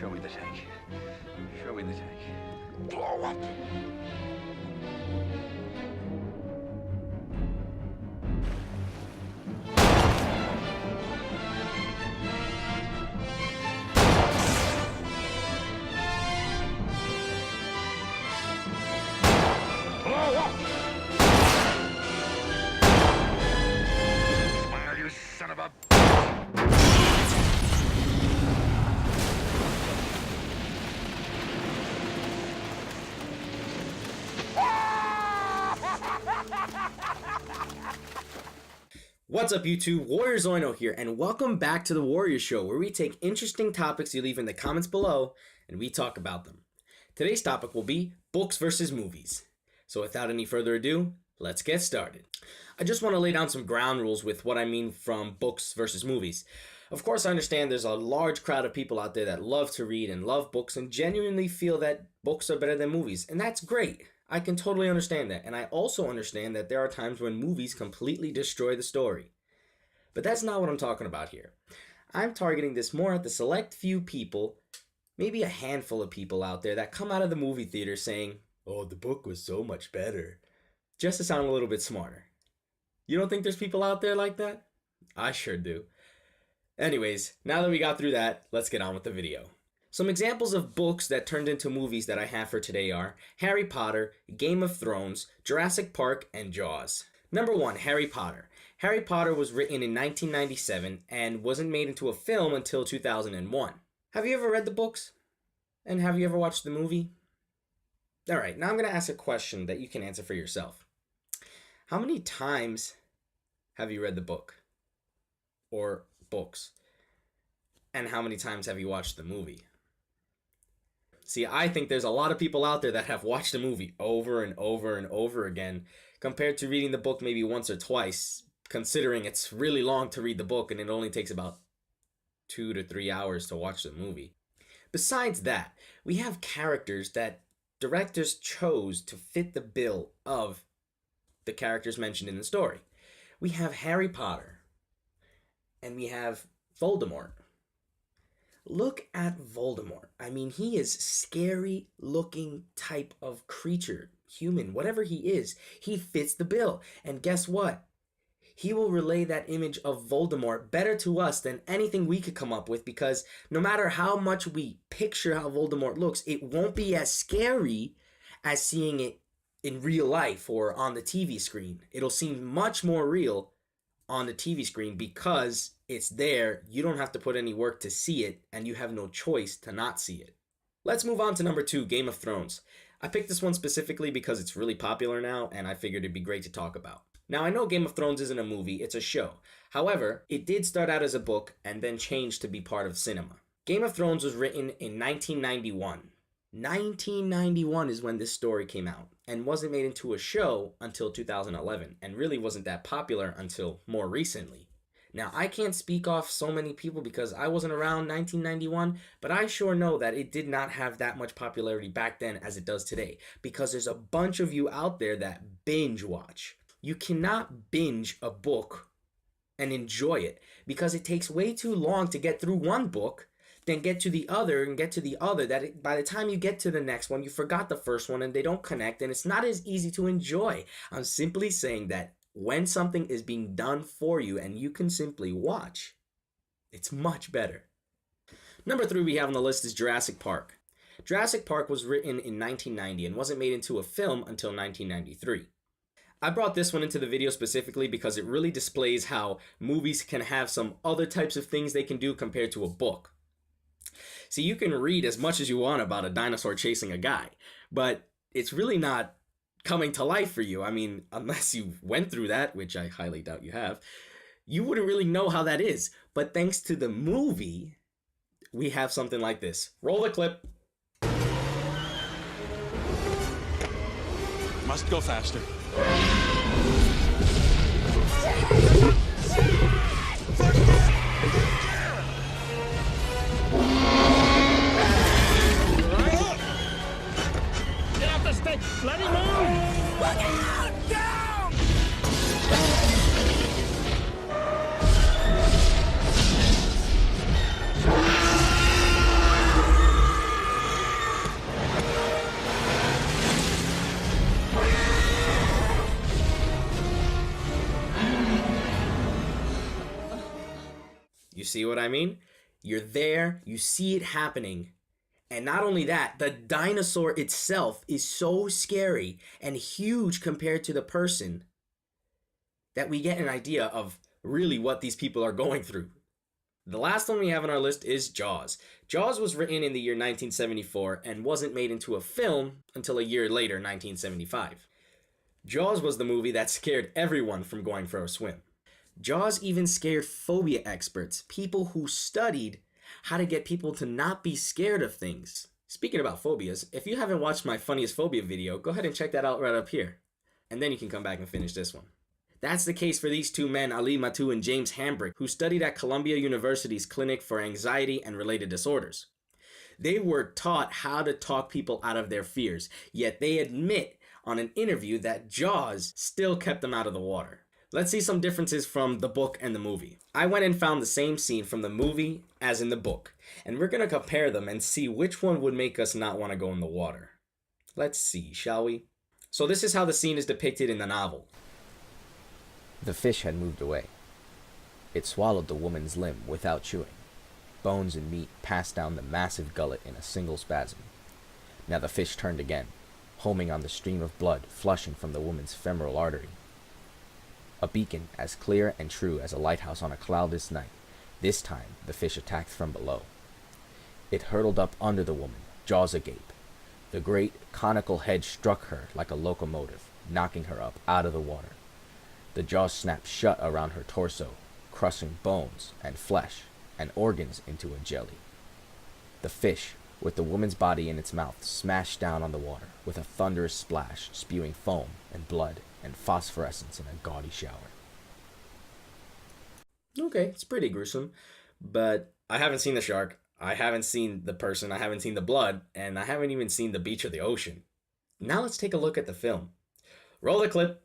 Show me the tank. Show me the tank. Blow up! Blow up! Fire, you son of a... What's up YouTube, Warrior Zoino here, and welcome back to the Warrior Show, where we take interesting topics you leave in the comments below, and we talk about them. Today's topic will be books versus movies. So without any further ado, let's get started. I just want to lay down some ground rules with what I mean from books versus movies. Of course, I understand there's a large crowd of people out there that love to read and love books and genuinely feel that books are better than movies, and that's great. I can totally understand that, and I also understand that there are times when movies completely destroy the story. But that's not what I'm talking about here. I'm targeting this more at the select few people, maybe a handful of people out there that come out of the movie theater saying, "Oh, the book was so much better," just to sound a little bit smarter. You don't think there's people out there like that? I sure do. Anyways, now that we got through that, let's get on with the video. Some examples of books that turned into movies that I have for today are Harry Potter, Game of Thrones, Jurassic Park, and Jaws. Number 1, Harry Potter. Harry Potter was written in 1997 and wasn't made into a film until 2001. Have you ever read the books? And have you ever watched the movie? Alright, now I'm going to ask a question that you can answer for yourself. How many times have you read the book? Or books? And how many times have you watched the movie? See, I think there's a lot of people out there that have watched the movie over and over and over again, compared to reading the book maybe once or twice, considering it's really long to read the book and it only takes about 2 to 3 hours to watch the movie. Besides that, we have characters that directors chose to fit the bill of the characters mentioned in the story. We have Harry Potter, and we have Voldemort. Look at Voldemort. I mean, he is scary looking type of creature, human, whatever he is. He fits the bill. And guess what? He will relay that image of Voldemort better to us than anything we could come up with, because no matter how much we picture how Voldemort looks, it won't be as scary as seeing it in real life or on the TV screen. It'll seem much more real on the TV screen because it's there. You don't have to put any work to see it, and you have no choice to not see it. Let's move on to number 2, Game of Thrones. I picked this one specifically because it's really popular now, and I figured it'd be great to talk about. Now, I know Game of Thrones isn't a movie, it's a show. However, it did start out as a book and then changed to be part of cinema. Game of Thrones was written in 1991. 1991 is when this story came out, and wasn't made into a show until 2011, and really wasn't that popular until more recently. Now, I can't speak off so many people because I wasn't around 1991, but I sure know that it did not have that much popularity back then as it does today, because there's a bunch of you out there that binge watch. You cannot binge a book and enjoy it, because it takes way too long to get through one book, then get to the other and get to the other, that by the time you get to the next one, you forgot the first one and they don't connect, and it's not as easy to enjoy. I'm simply saying that when something is being done for you and you can simply watch, it's much better. Number 3 we have on the list is Jurassic Park. Jurassic Park was written in 1990 and wasn't made into a film until 1993. I brought this one into the video specifically because it really displays how movies can have some other types of things they can do compared to a book. See, you can read as much as you want about a dinosaur chasing a guy, but it's really not coming to life for you. I mean, unless you went through that, which I highly doubt you have, you wouldn't really know how that is. But thanks to the movie, we have something like this. Roll the clip. Must go faster. Get off the stick! Let him move! Look out! Down! You see what I mean? You're there, you see it happening. And not only that, the dinosaur itself is so scary and huge compared to the person that we get an idea of really what these people are going through. The last one we have on our list is Jaws. Jaws was written in the year 1974 and wasn't made into a film until a year later, 1975. Jaws was the movie that scared everyone from going for a swim. Jaws even scared phobia experts, people who studied how to get people to not be scared of things. Speaking about phobias, if you haven't watched my funniest phobia video, go ahead and check that out right up here. And then you can come back and finish this one. That's the case for these two men, Ali Mattu and James Hambrick, who studied at Columbia University's Clinic for Anxiety and Related Disorders. They were taught how to talk people out of their fears, yet they admit on an interview that Jaws still kept them out of the water. Let's see some differences from the book and the movie. I went and found the same scene from the movie as in the book, and we're going to compare them and see which one would make us not want to go in the water. Let's see, shall we? So this is how the scene is depicted in the novel. The fish had moved away. It swallowed the woman's limb without chewing. Bones and meat passed down the massive gullet in a single spasm. Now the fish turned again, homing on the stream of blood flushing from the woman's femoral artery. A beacon as clear and true as a lighthouse on a cloudless night. This time the fish attacked from below. It hurtled up under the woman, jaws agape. The great conical head struck her like a locomotive, knocking her up out of the water. The jaws snapped shut around her torso, crushing bones and flesh and organs into a jelly. The fish, with the woman's body in its mouth, smashed down on the water with a thunderous splash, spewing foam and blood and phosphorescence in a gaudy shower. Okay, it's pretty gruesome, but I haven't seen the shark, I haven't seen the person, I haven't seen the blood, and I haven't even seen the beach or the ocean. Now let's take a look at the film. Roll the clip.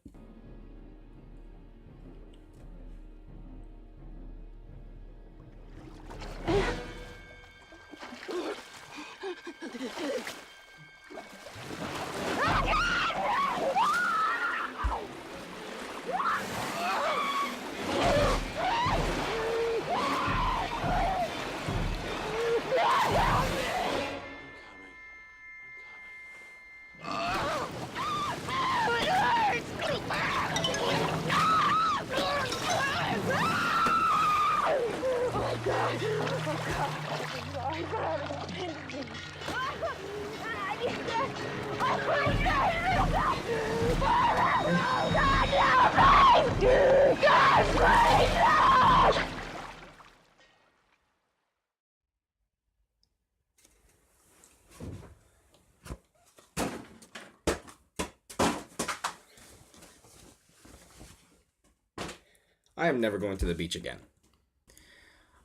I am never going to the beach again.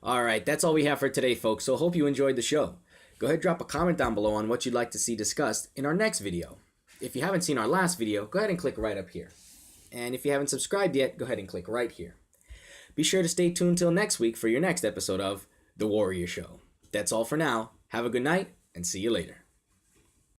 Alright, that's all we have for today, folks, so hope you enjoyed the show. Go ahead and drop a comment down below on what you'd like to see discussed in our next video. If you haven't seen our last video, go ahead and click right up here. And if you haven't subscribed yet, go ahead and click right here. Be sure to stay tuned till next week for your next episode of The Warrior Show. That's all for now. Have a good night, and see you later.